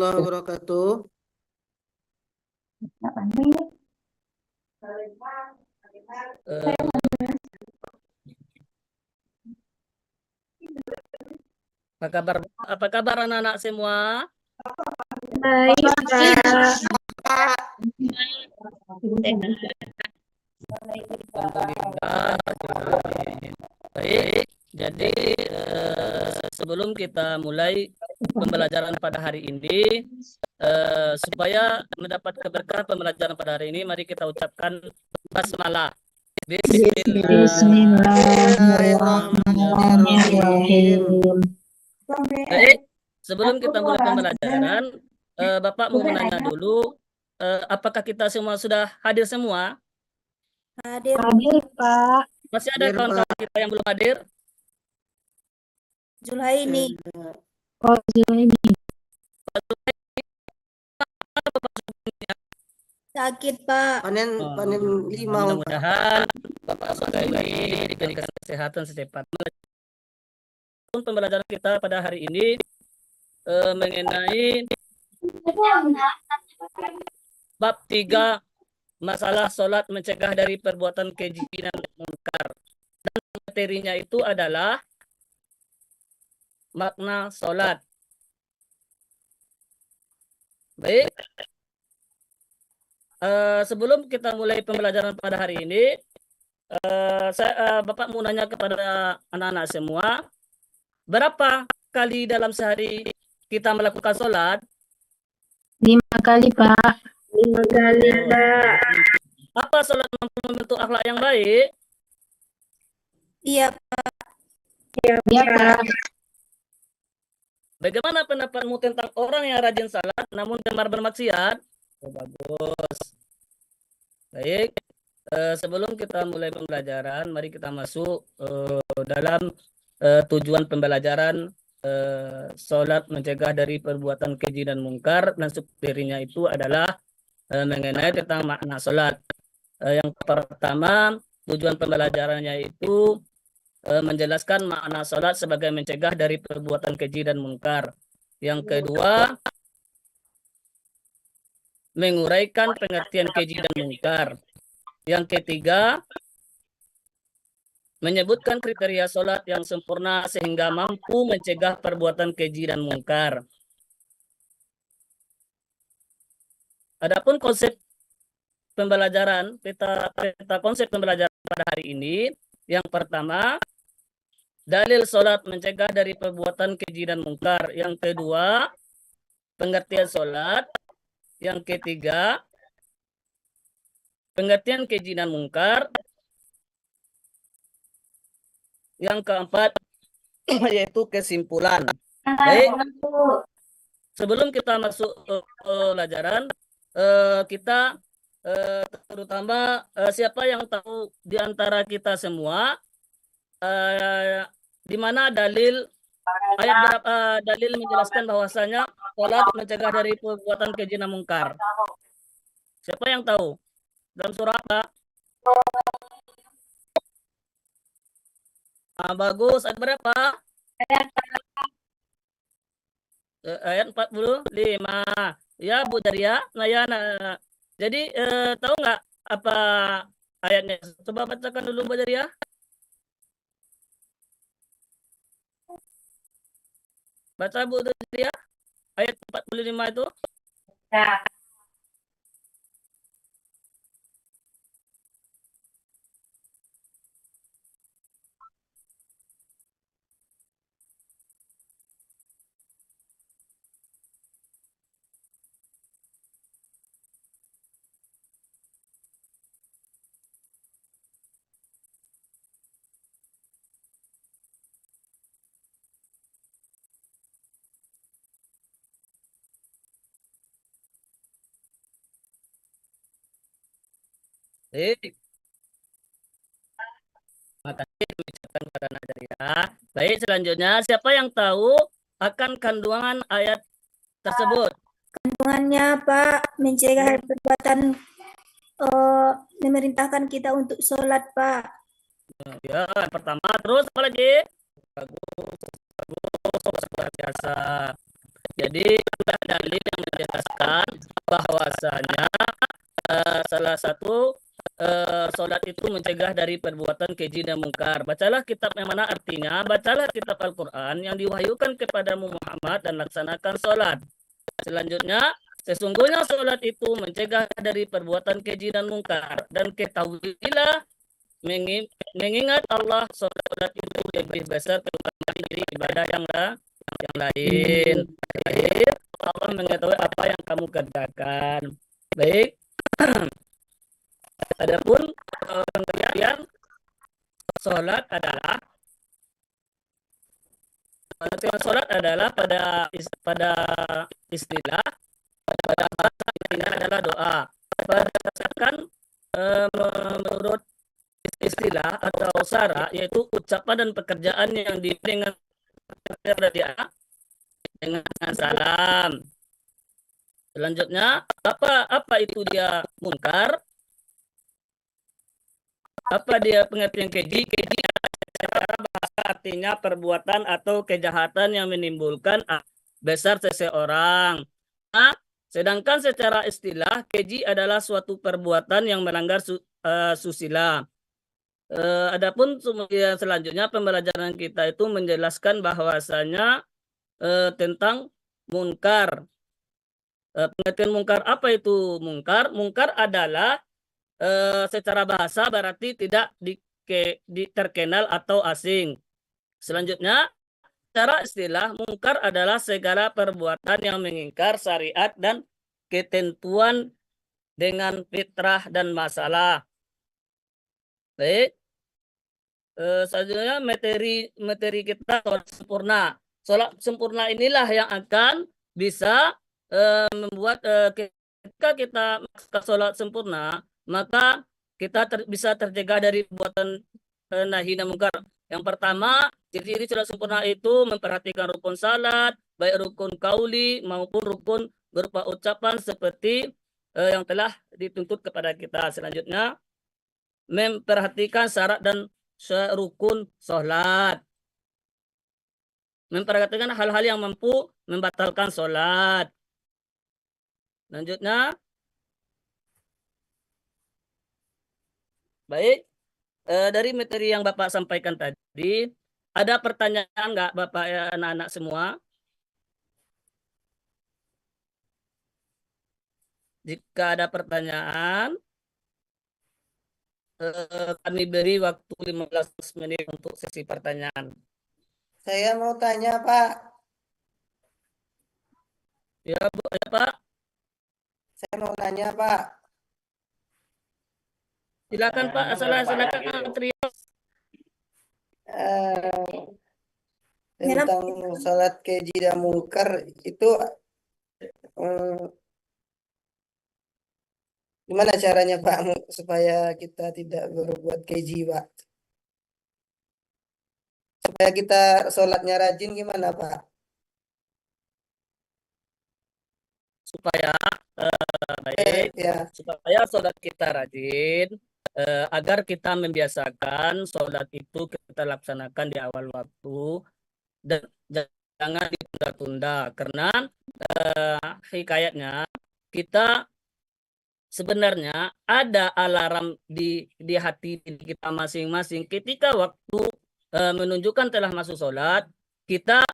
wabarakatuh. Apa kabar anak-anak semua? Baik, Pak. Alhamdulillah. Baik, jadi sebelum kita mulai pembelajaran pada hari ini, supaya mendapat keberkahan pembelajaran pada hari ini, mari kita ucapkan basmalah. Bismillahirrahmanirrahim. Baik, sebelum kita mulai pembelajaran, Bapak mau menanya dulu, apakah kita semua sudah hadir semua? Hadir, Pak. Masih ada kawan-kawan kita yang belum hadir? Zulhaini. Oh, Zulhaini. Sakit, Pak. Panen 5. Mudah-mudahan Bapak Zulhaini diberikan kesehatan secepatnya. Pembelajaran kita pada hari ini mengenai bab 3, masalah sholat mencegah dari perbuatan keji dan munkar. Dan materinya itu adalah makna sholat. Baik. Sebelum kita mulai pembelajaran pada hari ini, Bapak mau nanya kepada anak-anak semua, berapa kali dalam sehari kita melakukan sholat? 5 kali, Pak. 5 kali, Pak. Apa sholat mampu membentuk akhlak yang baik? Iya, Pak. Iya, Pak. Bagaimana pendapatmu tentang orang yang rajin salat namun gemar bermaksiat? Oh, bagus. Baik. Sebelum kita mulai pembelajaran, mari kita masuk dalam tujuan pembelajaran sholat mencegah dari perbuatan keji dan mungkar, dan subterinya itu adalah mengenai tentang makna sholat. Yang pertama, tujuan pembelajarannya itu menjelaskan makna sholat sebagai mencegah dari perbuatan keji dan mungkar. Yang kedua, menguraikan pengertian keji dan mungkar. Yang ketiga, menyebutkan kriteria sholat yang sempurna sehingga mampu mencegah perbuatan keji dan mungkar. Adapun konsep pembelajaran, peta konsep pembelajaran pada hari ini, yang pertama, dalil sholat mencegah dari perbuatan keji dan mungkar. Yang kedua, pengertian sholat. Yang ketiga, pengertian keji dan mungkar. Yang keempat, yaitu kesimpulan. Baik, sebelum kita masuk ke pelajaran, kita terutama siapa yang tahu di antara kita semua di mana dalil ayat berapa dalil menjelaskan bahwasanya sholat mencegah dari perbuatan keji dan mungkar? Siapa yang tahu? Dalam surah apa? Bagus, ayat berapa? Ayat 45. Ya, Bu Daria. Nah, ya, nah. Jadi tahu nggak apa ayatnya? Coba bacakan dulu, Bu Daria. Baca, Bu Daria. Ayat 45 itu. Ya. Baik. Makasih diucapkan kepada Nadia. Baik, selanjutnya siapa yang tahu akan kandungan ayat tersebut? Kandungannya, Pak, mencegah perbuatan memerintahkan kita untuk sholat, Pak. Ya, yang pertama. Terus apa lagi? Bagus, bagus, luar biasa. Jadi ada dalil yang menjelaskan bahwasanya salah satu sholat itu mencegah dari perbuatan keji dan mungkar. Bacalah kitab yang mana artinya, bacalah kitab Al-Quran yang diwahyukan kepadamu Muhammad dan laksanakan sholat. Selanjutnya, sesungguhnya sholat itu mencegah dari perbuatan keji dan mungkar. Dan ketahuilah, mengingat Allah, sholat itu lebih besar ketimbang dari ibadah yang lain. Baik, Allah mengetahui apa yang kamu kerjakan. Baik. Adapun pengertian sholat adalah pada istilah, pada bahasa intinya adalah doa. Berdasarkan menurut istilah atau sara, yaitu ucapan dan pekerjaan yang dengan salam. Selanjutnya, apa itu dia munkar? Apa dia pengertian keji? Keji secara bahasa artinya perbuatan atau kejahatan yang menimbulkan besar seseorang. Nah, sedangkan secara istilah, keji adalah suatu perbuatan yang melanggar susila. Adapun selanjutnya pembelajaran kita itu menjelaskan bahwasanya tentang munkar. Pengertian mungkar, apa itu mungkar? Mungkar adalah secara bahasa berarti tidak terkenal atau asing. Selanjutnya, secara istilah, mungkar adalah segala perbuatan yang mengingkar syariat dan ketentuan dengan fitrah dan masalah. Baik. Selanjutnya materi kita sholat sempurna. Sholat sempurna inilah yang akan bisa membuat ketika kita sholat sempurna, maka kita bisa tercegah dari perbuatan nahi dan mungkar. Yang pertama, ciri-ciri sholat sempurna itu memperhatikan rukun salat, baik rukun kauli maupun rukun berupa ucapan seperti yang telah dituntut kepada kita. Selanjutnya, memperhatikan syarat dan rukun sholat. Memperhatikan hal-hal yang mampu membatalkan sholat. Selanjutnya, baik, dari materi yang Bapak sampaikan tadi, ada pertanyaan nggak Bapak ya, anak-anak semua? Jika ada pertanyaan, kami beri waktu 15 menit untuk sesi pertanyaan. Saya mau tanya, Pak. Ya, Bu, ya, Pak. Saya mau tanya, Pak. Silakan Pak, silakan Trio. Tentang sholat keji dan mungkar itu gimana caranya Pak supaya kita tidak berbuat keji, Pak? Supaya kita sholatnya rajin gimana, Pak? Supaya baik, Ya. supaya sholat kita rajin, agar kita membiasakan sholat itu kita laksanakan di awal waktu dan jangan ditunda-tunda, karena hikayatnya kita sebenarnya ada alarm di hati kita masing-masing ketika waktu menunjukkan telah masuk sholat, kita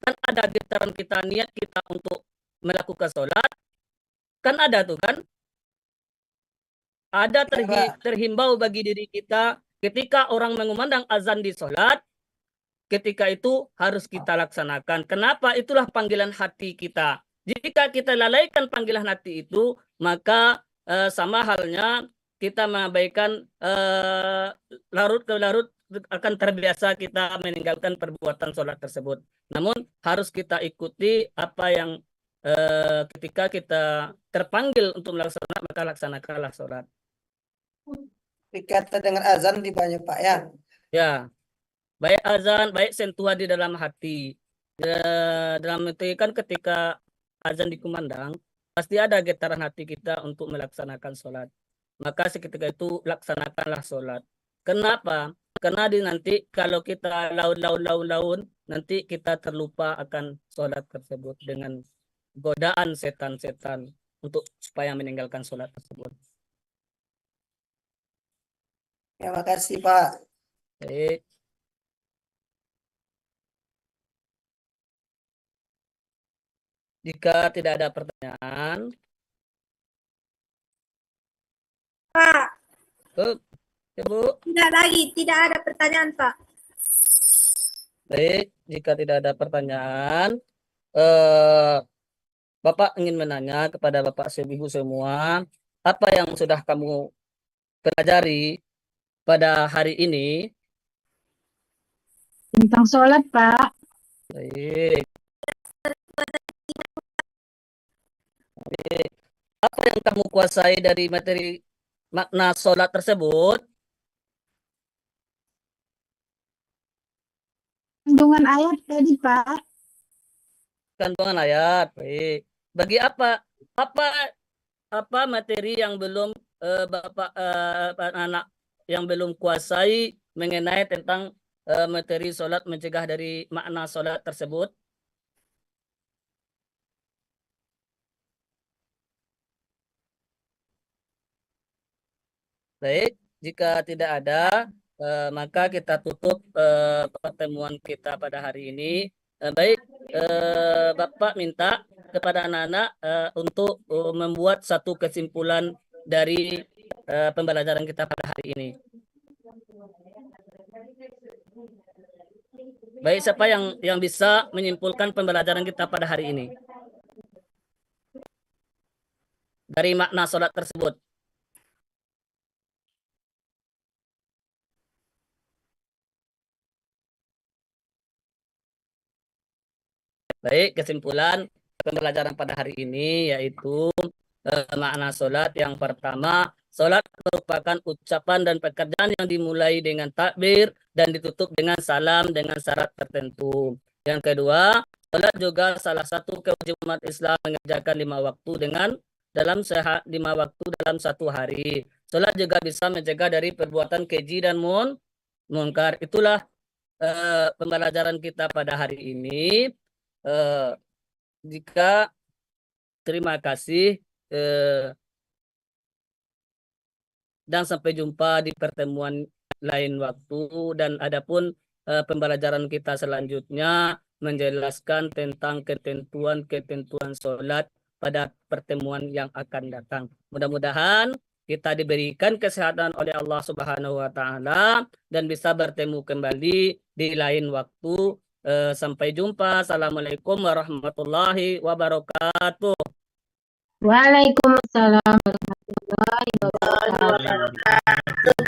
kan ada getaran kita, niat kita untuk melakukan sholat, kan ada tuh kan, ada terhimbau bagi diri kita ketika orang mengumandang azan di sholat, ketika itu harus kita laksanakan. Kenapa? Itulah panggilan hati kita. Jika kita lalaikan panggilan hati itu, maka sama halnya kita mengabaikan larut ke larut akan terbiasa kita meninggalkan perbuatan sholat tersebut. Namun harus kita ikuti apa yang ketika kita terpanggil untuk melaksanakan, maka laksanakanlah sholat. Dikata dengan azan di banyak, Pak, ya. Ya, baik azan, baik sentuhan di dalam hati. Dalam itu kan ketika azan dikumandang, pasti ada getaran hati kita untuk melaksanakan sholat. Maka seketika itu laksanakanlah sholat. Kenapa? Karena nanti kalau kita laun, nanti kita terlupa akan sholat tersebut dengan godaan setan-setan untuk supaya meninggalkan sholat tersebut. Terima kasih Pak. Baik. Jika tidak ada pertanyaan, Pak, ya Bu. tidak ada pertanyaan, Pak. Baik, jika tidak ada pertanyaan, Bapak ingin menanya kepada Bapak Ibu semua, apa yang sudah kamu pelajari pada hari ini? Tentang sholat, Pak. Baik. Baik. Apa yang kamu kuasai dari materi makna sholat tersebut? Kandungan ayat tadi, Pak. Kandungan ayat. Baik. Bagi apa materi yang belum Bapak anak yang belum kuasai mengenai tentang materi sholat, mencegah dari makna sholat tersebut? Baik, jika tidak ada, maka kita tutup pertemuan kita pada hari ini. Baik, Bapak minta kepada anak-anak untuk membuat satu kesimpulan dari pembelajaran kita pada hari ini. Baik, siapa yang bisa menyimpulkan pembelajaran kita pada hari ini? Dari makna sholat tersebut. Baik, kesimpulan pembelajaran pada hari ini yaitu makna sholat. Yang pertama, sholat merupakan ucapan dan pekerjaan yang dimulai dengan takbir dan ditutup dengan salam dengan syarat tertentu. Yang kedua, sholat juga salah satu kewajiban umat Islam mengerjakan 5 waktu dalam 5 waktu dalam satu hari. Sholat juga bisa mencegah dari perbuatan keji dan munkar. Itulah pembelajaran kita pada hari ini. Jika terima kasih dan sampai jumpa di pertemuan lain waktu, dan adapun pembelajaran kita selanjutnya menjelaskan tentang ketentuan sholat pada pertemuan yang akan datang. Mudah-mudahan kita diberikan kesehatan oleh Allah Subhanahu wa Ta'ala dan bisa bertemu kembali di lain waktu. Sampai jumpa. Assalamualaikum warahmatullahi wabarakatuh. Waalaikumsalam.